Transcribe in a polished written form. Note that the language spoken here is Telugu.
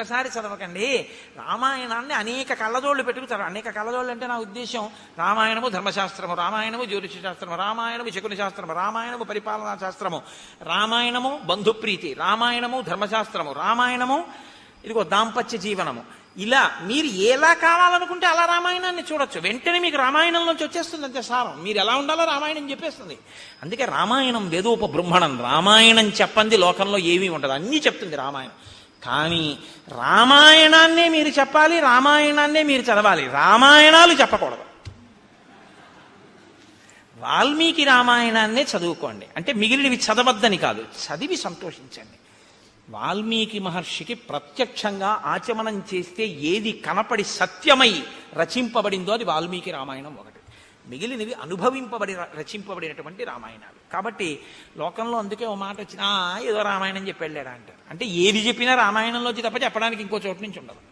ఒకసారి చదవకండి. రామాయణాన్ని అనేక కళ్ళజోళ్ళు పెట్టుకుతారు. అనేక కళ్ళజోళ్ళు అంటే నా ఉద్దేశం రామాయణము ధర్మశాస్త్రము, రామాయణము జ్యోతిష శాస్త్రము, రామాయణము శకుని శాస్త్రము, రామాయణము పరిపాలనా శాస్త్రము, రామాయణము బంధుప్రీతి, రామాయణము ధర్మశాస్త్రము, రామాయణము ఇదిగో దాంపత్య జీవనము. ఇలా మీరు ఎలా కావాలనుకుంటే అలా రామాయణాన్ని చూడొచ్చు. వెంటనే మీకు రామాయణంలోంచి వచ్చేస్తుంది అంతే సారం. మీరు ఎలా ఉండాలో రామాయణం చెప్పేస్తుంది. అందుకే రామాయణం వేదోపబృంహణం. రామాయణం చెప్పంది లోకంలో ఏమీ ఉండదు, అన్నీ చెప్తుంది రామాయణం. కానీ రామాయణాన్నే మీరు చెప్పాలి, రామాయణాన్నే మీరు చదవాలి, రామాయణాలు చెప్పకూడదు. వాల్మీకి రామాయణాన్నే చదువుకోండి అంటే మిగిలినవి చదవద్దని కాదు, చదివి సంతోషించండి. వాల్మీకి మహర్షికి ప్రత్యక్షంగా ఆచమనం చేస్తే ఏది కనపడి సత్యమై రచింపబడిందో అది వాల్మీకి రామాయణం ఒకటి. మిగిలినవి అనుభవింపబడి రచింపబడినటువంటి రామాయణాలు. కాబట్టి లోకంలో అందుకే ఓ మాట వచ్చినా ఏదో రామాయణం చెప్పి వెళ్ళాడా అంటారు. అంటే ఏది చెప్పినా రామాయణంలోంచి తప్ప చెప్పడానికి ఇంకో చోటు నుంచి ఉండదు.